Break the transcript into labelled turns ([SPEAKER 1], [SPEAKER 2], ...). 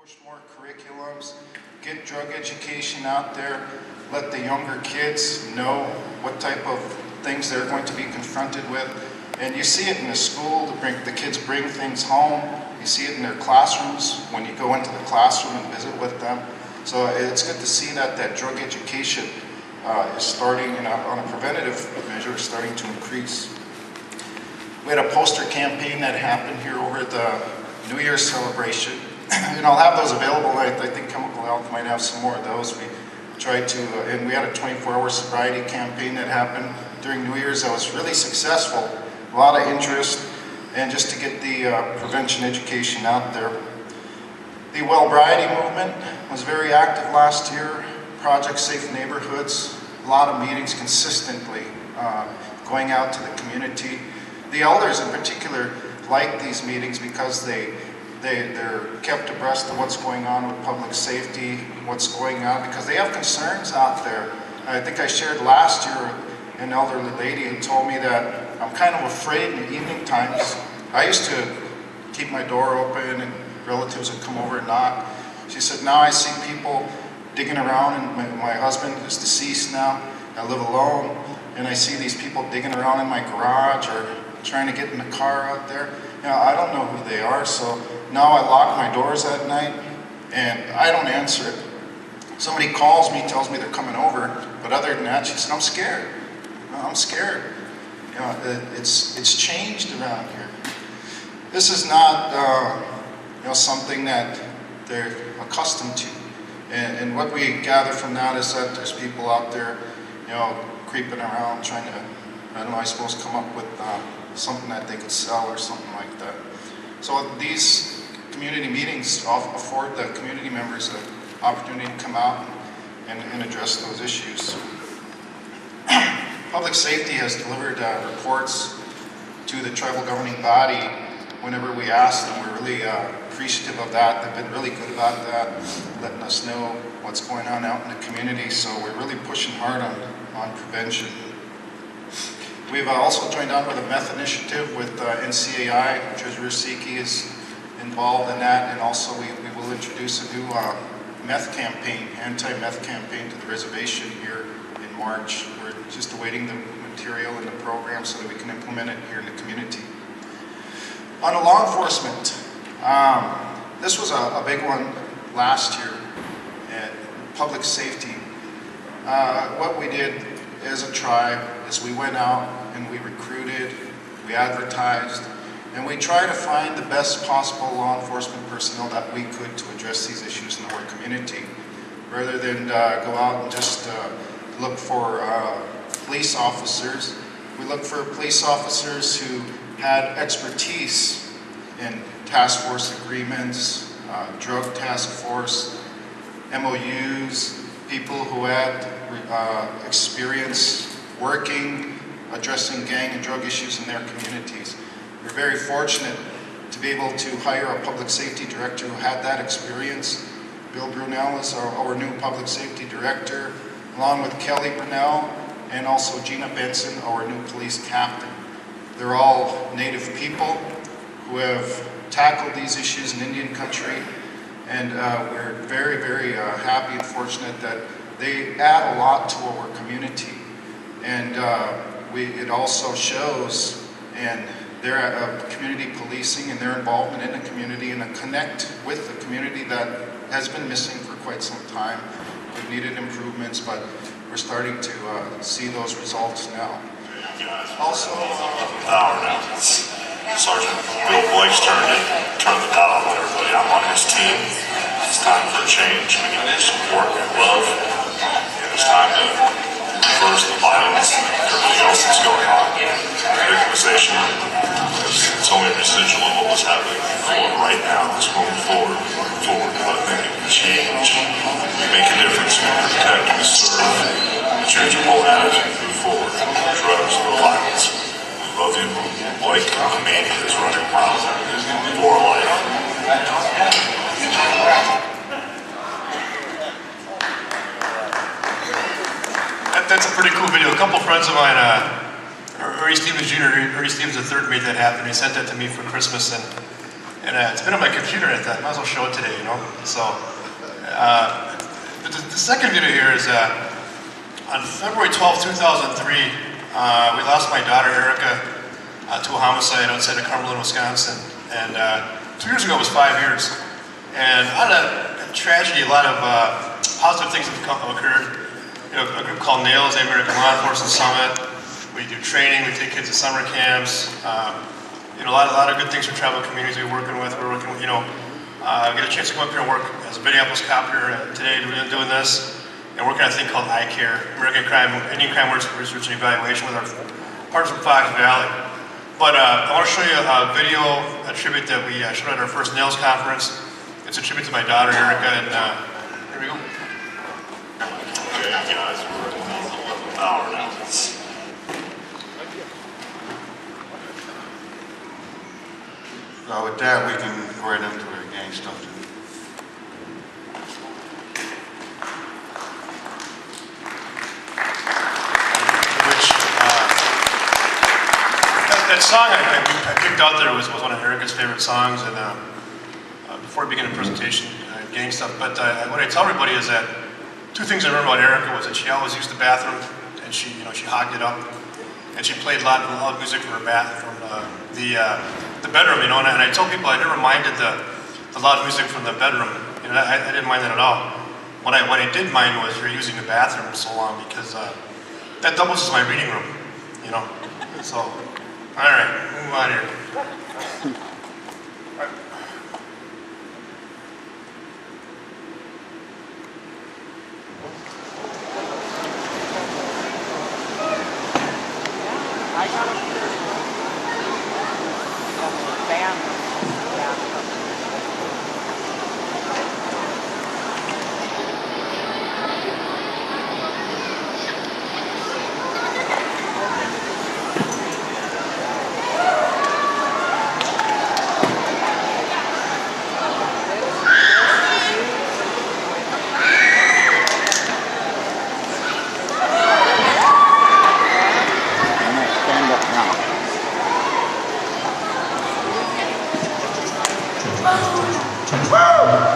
[SPEAKER 1] push more curriculums, get drug education out there, let the younger kids know what type of things they're going to be confronted with. And you see it in the school, the kids bring things home. You see it in their classrooms when you go into the classroom and visit with them. So it's good to see that drug education is starting on a preventative measure, starting to increase. We had a poster campaign that happened here over the New Year's celebration. And I'll have those available. I think Chemical Health might have some more of those. We tried to, and we had a 24-hour sobriety campaign that happened during New Year's that was really successful. A lot of interest, and just to get the prevention education out there. The Wellbriety movement was very active last year. Project Safe Neighborhoods, a lot of meetings consistently going out to the community. The elders in particular like these meetings because they're kept abreast of what's going on with public safety, what's going on, because they have concerns out there. I think I shared last year an elderly lady who told me that I'm kind of afraid in the evening times. I used to keep my door open and relatives would come over and knock. She said, now I see people digging around, and my husband is deceased now. I live alone, and I see these people digging around in my garage or trying to get in the car out there. You know, I don't know who they are, so now I lock my doors at night and I don't answer it. Somebody calls me, tells me they're coming over, but other than that, she said, I'm scared. I'm scared. You know, it's changed around here. This is not something that they're accustomed to. And what we gather from that is that there's people out there, creeping around trying to, I don't know, I suppose come up with something that they could sell or something like that. So these community meetings afford the community members an opportunity to come out and address those issues. Public safety has delivered reports to the tribal governing body whenever we ask them. We're really appreciative of that. They've been really good about that, letting us know what's going on out in the community. So we're really pushing hard on prevention. We've also joined on with a meth initiative with NCAI. Treasurer Siki is involved in that, and also we will introduce a new meth campaign, anti-meth campaign to the reservation here in March. We're just awaiting the material and the program so that we can implement it here in the community. On the law enforcement, this was a big one last year, and public safety. What we did as a tribe is we went out and we recruited, we advertised, and we tried to find the best possible law enforcement personnel that we could to address these issues in our community, rather than go out and just look for police officers. We looked for police officers who had expertise in task force agreements, drug task force, MOUs, people who had experience working, addressing gang and drug issues in their communities. We're very fortunate to be able to hire a public safety director who had that experience. Bill Brunel is our new public safety director, along with Kelly Brunel and also Gina Benson, our new police captain. They're all Native people who have tackled these issues in Indian country, and we're very, very happy and fortunate that they add a lot to our community. And it also shows in their community policing and their involvement in the community and a connect with the community that has been missing for quite some time. We've needed improvements, but we're starting to see those results now. Also,
[SPEAKER 2] power now. Sergeant Bill Blake's turn the dial on everybody. I'm on his team. It's time for a change. We need support and love. And it's time to reverse the violence and everything else that's going on. Victimization is only a residual of what was happening before. Right now, it's moving forward. But making a change. We make a difference. We protect, we serve, we change your whole attitude, move forward. Drugs, no violence. We love you. Blake, the mania is running wild. For life.
[SPEAKER 3] That's a pretty cool video. A couple friends of mine, Ernie Stevens Jr., Ernie Stevens III made that happen. He sent that to me for Christmas, and And it's been on my computer, and I thought, might as well show it today, you know? So, the second video here is on February 12, 2003, we lost my daughter, Erica, to a homicide outside of Cumberland, Wisconsin. And 2 years ago was 5 years. And out of that tragedy, a lot of positive things have occurred. You know, a group called NAILS, the American Law Enforcement Summit. We do training, we take kids to summer camps. You know, a lot of good things for tribal communities we're working with. We're working with, you know, get a chance to come up here and work as a Minneapolis cop here today doing this. And working on a thing called iCare, American Indian Crime Research and Evaluation with our partners from Fox Valley. But I want to show you a video, a tribute that we showed at our first NAILS conference. It's a tribute to my daughter, Erica, and here we go.
[SPEAKER 2] Okay, guys, we're at an hour now.
[SPEAKER 4] With that, we can go right into the gang stuff.
[SPEAKER 3] That song I picked out there was one of Erica's favorite songs, and before we begin the presentation, gang stuff. But what I tell everybody is that two things I remember about Erica was that she always used the bathroom, and she hogged it up, and she played a lot of loud music from her the bedroom, you know. And I tell people I never minded the loud music from the bedroom. You know, I didn't mind that at all. What I did mind was her using the bathroom so long, because that doubles as my reading room, you know. So, all right, move on here.
[SPEAKER 5] I got a band.
[SPEAKER 6] Woo!